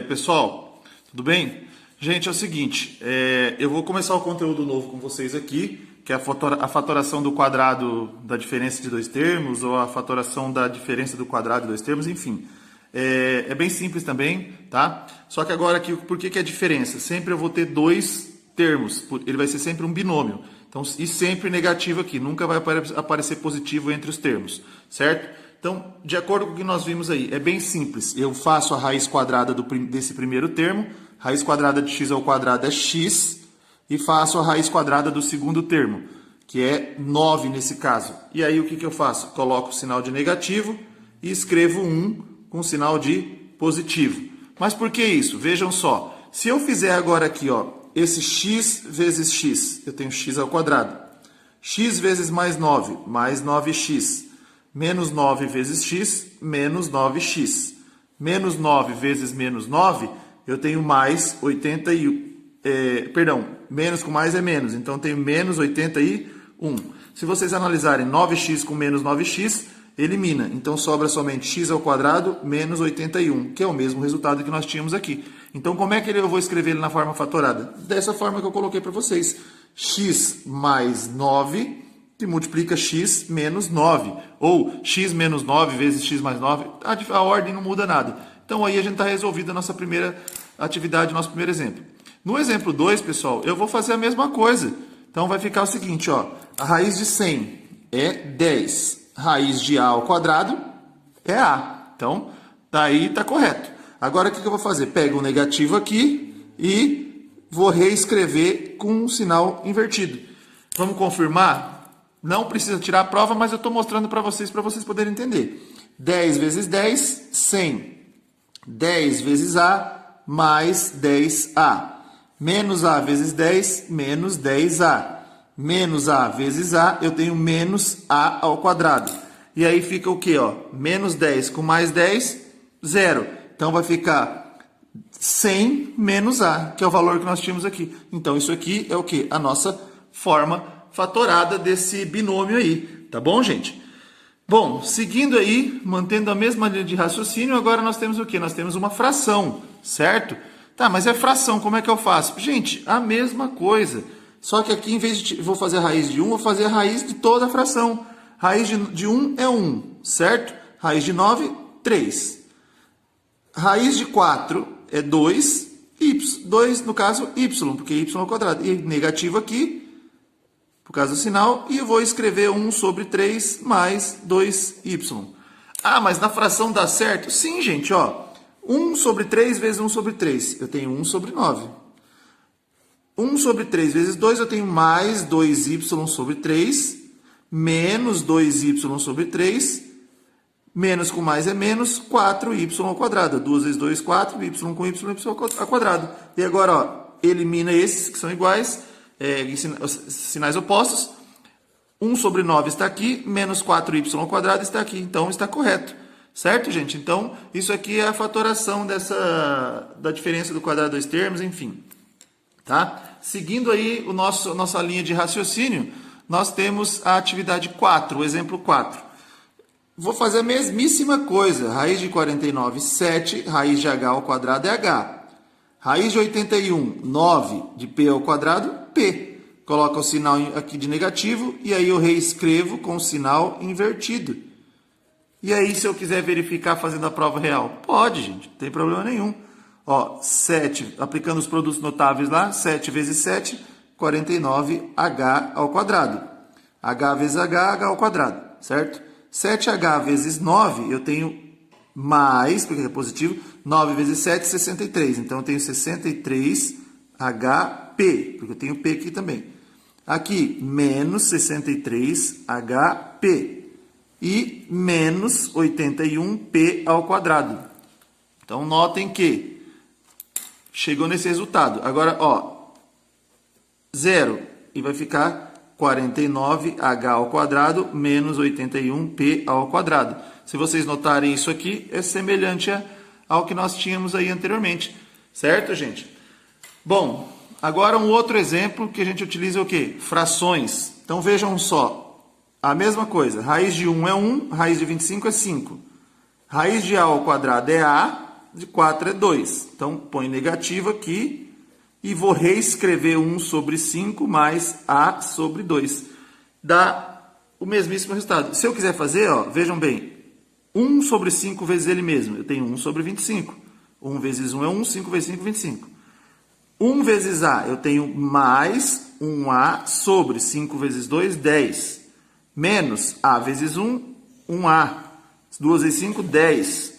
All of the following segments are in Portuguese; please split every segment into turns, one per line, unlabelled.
Pessoal, tudo bem? Gente, é o seguinte, eu vou começar o conteúdo novo com vocês aqui, que é a fatoração do quadrado da diferença de dois termos, ou a fatoração da diferença do quadrado de dois termos, enfim. É bem simples também, tá? Só que agora, aqui, por que é a diferença? Sempre eu vou ter dois termos, ele vai ser sempre um binômio. Então, e sempre negativo aqui, nunca vai aparecer positivo entre os termos, certo? Então, de acordo com o que nós vimos aí, é bem simples. Eu faço a raiz quadrada desse primeiro termo, raiz quadrada de x ao quadrado é x, e faço a raiz quadrada do segundo termo, que é 9 nesse caso. E aí o que eu faço? Coloco o sinal de negativo e escrevo 1 com sinal de positivo. Mas por que isso? Vejam só, se eu fizer agora aqui, ó, esse x vezes x, eu tenho x ao quadrado. X vezes mais 9x. Menos 9 vezes x, menos 9x. Menos 9 vezes menos 9, eu tenho mais 81. Menos com mais é menos. Então, eu tenho menos 81. Se vocês analisarem 9x com menos 9x, elimina. Então, sobra somente x ao quadrado menos 81, que é o mesmo resultado que nós tínhamos aqui. Então, como é que eu vou escrever ele na forma fatorada? Dessa forma que eu coloquei para vocês. X mais 9... que multiplica x menos 9, ou x menos 9 vezes x mais 9, a ordem não muda nada. Então aí a gente está resolvido a nossa primeira atividade, nosso primeiro exemplo. No exemplo 2, pessoal, eu vou fazer a mesma coisa. Então vai ficar o seguinte, ó, a raiz de 100 é 10, raiz de a ao quadrado é a. Então, daí está correto. Agora o que eu vou fazer? Pego o negativo aqui e vou reescrever com um sinal invertido. Vamos confirmar? Não precisa tirar a prova, mas eu estou mostrando para vocês poderem entender. 10 vezes 10, 100. 10 vezes A, mais 10A. Menos A vezes 10, menos 10A. Menos A vezes A, eu tenho menos A ao quadrado. E aí fica o quê? Ó? Menos 10 com mais 10, 0. Então vai ficar 100 menos A, que é o valor que nós tínhamos aqui. Então isso aqui é o quê? A nossa forma fatorada desse binômio aí, tá bom, gente? Bom, seguindo aí, mantendo a mesma linha de raciocínio, agora nós temos o quê? Nós temos uma fração, certo? Tá, mas é fração, como é que eu faço? Gente, a mesma coisa, só que aqui, em vez de vou fazer a raiz de 1, vou fazer a raiz de toda a fração. Raiz de 1 é 1, certo? Raiz de 9, 3. Raiz de 4 é 2, y, 2 no caso, y, porque y ao quadrado. E negativo aqui, por causa do sinal, e eu vou escrever 1 sobre 3 mais 2y. Ah, mas na fração dá certo? Sim, gente, ó. 1 sobre 3 vezes 1 sobre 3, eu tenho 1 sobre 9. 1 sobre 3 vezes 2, eu tenho mais 2y sobre 3, menos 2y sobre 3, menos com mais é menos, 4y ao quadrado. 2 vezes 2, 4, y com y ao quadrado. E agora, ó, elimina esses que são iguais, sinais opostos, 1 sobre 9 está aqui, menos 4y ao quadrado está aqui, então está correto, certo, gente? Então, isso aqui é a fatoração da diferença do quadrado de dois termos, enfim, tá? Seguindo aí nossa linha de raciocínio, nós temos a atividade 4, o exemplo 4. Vou fazer a mesmíssima coisa, raiz de 49, 7, raiz de h ao quadrado é h. Raiz de 81, 9 de p ao quadrado, p. Coloca o sinal aqui de negativo e aí eu reescrevo com o sinal invertido. E aí, se eu quiser verificar fazendo a prova real? Pode, gente, não tem problema nenhum. Ó, 7, aplicando os produtos notáveis lá, 7 vezes 7, 49h ao quadrado. h vezes h ao quadrado, certo? 7h vezes 9, eu tenho mais, porque é positivo, 9 vezes 7, 63. Então, eu tenho 63HP, porque eu tenho P aqui também. Aqui, menos 63HP. E menos 81P ao quadrado. Então, notem que chegou nesse resultado. Agora, ó, 0. E vai ficar 49H ao quadrado menos 81P ao quadrado. Se vocês notarem isso aqui, é semelhante ao que nós tínhamos aí anteriormente. Certo, gente? Bom, agora um outro exemplo que a gente utiliza é o quê? Frações. Então, vejam só. A mesma coisa. Raiz de 1 é 1, raiz de 25 é 5. Raiz de A ao quadrado é A, de 4 é 2. Então, põe negativo aqui e vou reescrever 1 sobre 5 mais A sobre 2. Dá o mesmíssimo resultado. Se eu quiser fazer, ó, vejam bem, 1 sobre 5 vezes ele mesmo, eu tenho 1 sobre 25. 1 vezes 1 é 1, 5 vezes 5, 25. 1 vezes A, eu tenho mais 1A sobre 5 vezes 2, 10. Menos A vezes 1, 1A. 2 vezes 5, 10.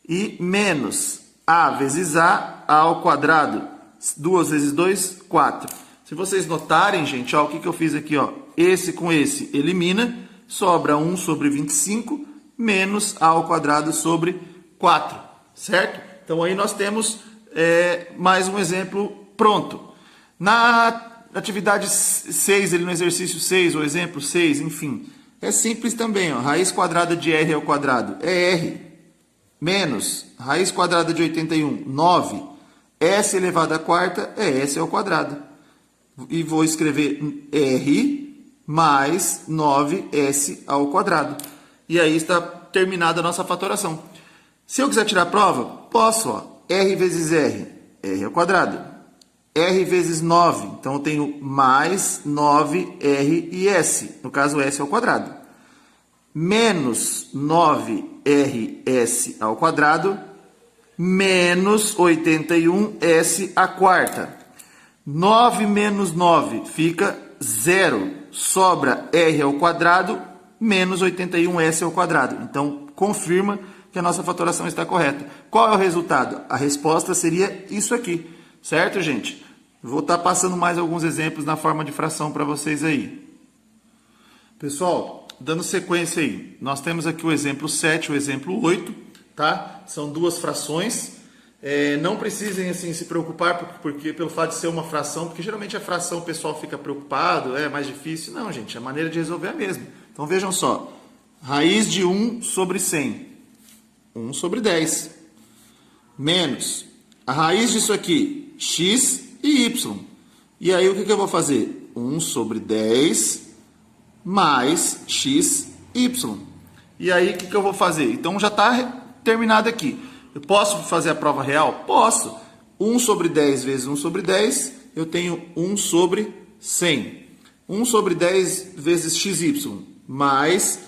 E menos A vezes A ao quadrado. 2 vezes 2, 4. Se vocês notarem, gente, ó, o que eu fiz aqui, ó, esse com esse elimina, sobra 1 sobre 25 menos A ao quadrado sobre 4, certo? Então aí nós temos mais um exemplo pronto. Na atividade 6, no exercício 6, ou exemplo 6, enfim, é simples também, ó, raiz quadrada de R ao quadrado é R, menos raiz quadrada de 81, 9, S elevado à quarta é S ao quadrado. E vou escrever R mais 9S ao quadrado. E aí está terminada a nossa fatoração. Se eu quiser tirar a prova, posso, ó, R vezes R, R ao quadrado. R vezes 9, então eu tenho mais 9R e S, no caso S ao quadrado. Menos 9RS ao quadrado, menos 81S à quarta. 9 menos 9 fica 0, sobra R ao quadrado, menos 81S ao quadrado. Então, confirma que a nossa fatoração está correta. Qual é o resultado? A resposta seria isso aqui, certo, gente? Vou estar passando mais alguns exemplos na forma de fração para vocês aí. Pessoal, dando sequência aí, nós temos aqui o exemplo 7 e o exemplo 8, tá? São duas frações. Não precisem assim se preocupar porque pelo fato de ser uma fração, porque geralmente a fração o pessoal fica preocupado, é mais difícil. Não, gente, a maneira de resolver é a mesma. Então vejam só, raiz de 1 sobre 100, 1 sobre 10, menos a raiz disso aqui, x e y. E aí o que eu vou fazer? 1 sobre 10 mais x, y. E aí o que eu vou fazer? Então já está terminado aqui. Eu posso fazer a prova real? Posso. 1 sobre 10 vezes 1 sobre 10, eu tenho 1 sobre 100. 1 sobre 10 vezes xy, mais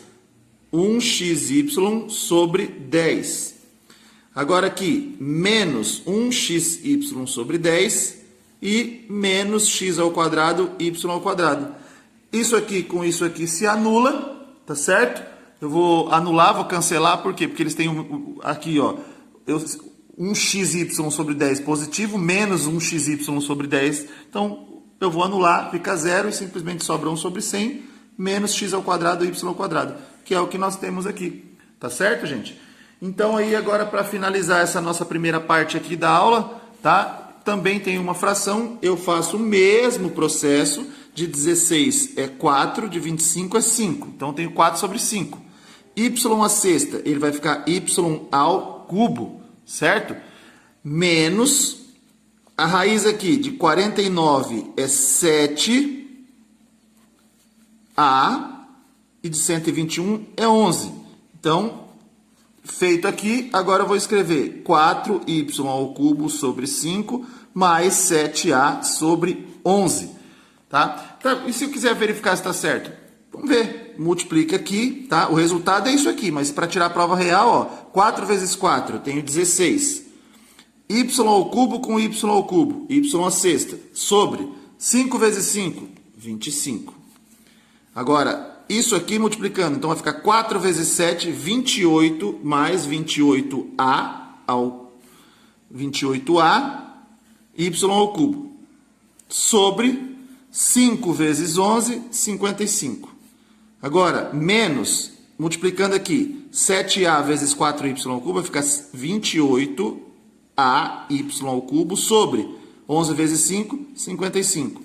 1xy sobre 10. Agora aqui, menos 1xy sobre 10 e menos x ao quadrado, y ao quadrado. Isso aqui com isso aqui se anula, tá certo? Eu vou anular, vou cancelar, por quê? Porque eles têm aqui, ó, 1xy sobre 10 positivo, menos 1xy sobre 10. Então, eu vou anular, fica 0 e simplesmente sobra 1 sobre 100, menos x ao quadrado, y ao quadrado, que é o que nós temos aqui. Tá certo, gente? Então, aí agora para finalizar essa nossa primeira parte aqui da aula, tá? Também tem uma fração, eu faço o mesmo processo, de 16 é 4, de 25 é 5. Então, eu tenho 4 sobre 5. Y à sexta, ele vai ficar y ao cubo, certo? Menos, a raiz aqui de 49 é 7, A, e de 121 é 11. Então, feito aqui, agora eu vou escrever 4y ao cubo sobre 5, mais 7a sobre 11. Tá? E se eu quiser verificar se está certo? Vamos ver. Multiplica aqui, tá? O resultado é isso aqui, mas para tirar a prova real, ó, 4 vezes 4, eu tenho 16. Y ao cubo com y ao cubo, y à sexta, sobre 5 vezes 5, 25. Agora, isso aqui multiplicando, então vai ficar 4 vezes 7, 28, mais 28a ao 28a, y ao cubo, sobre 5 vezes 11, 55. Agora, menos, multiplicando aqui, 7a vezes 4y ao cubo vai ficar 28ay ao cubo sobre 11 vezes 5, 55.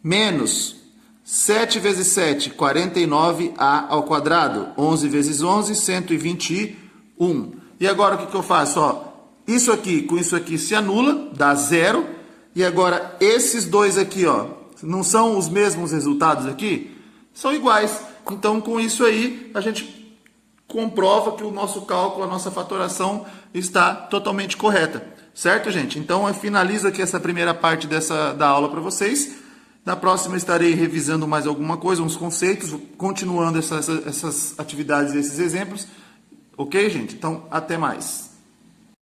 Menos 7 vezes 7, 49a ao quadrado. 11 vezes 11, 121. E agora o que eu faço? Ó, isso aqui com isso aqui se anula, dá 0. E agora esses dois aqui, ó, não são os mesmos resultados aqui? São iguais. Então com isso aí a gente comprova que o nosso cálculo, a nossa fatoração está totalmente correta. Certo, gente? Então, eu finalizo aqui essa primeira parte da aula para vocês. Na próxima, estarei revisando mais alguma coisa, uns conceitos, continuando essas atividades e esses exemplos. Ok, gente? Então, até mais.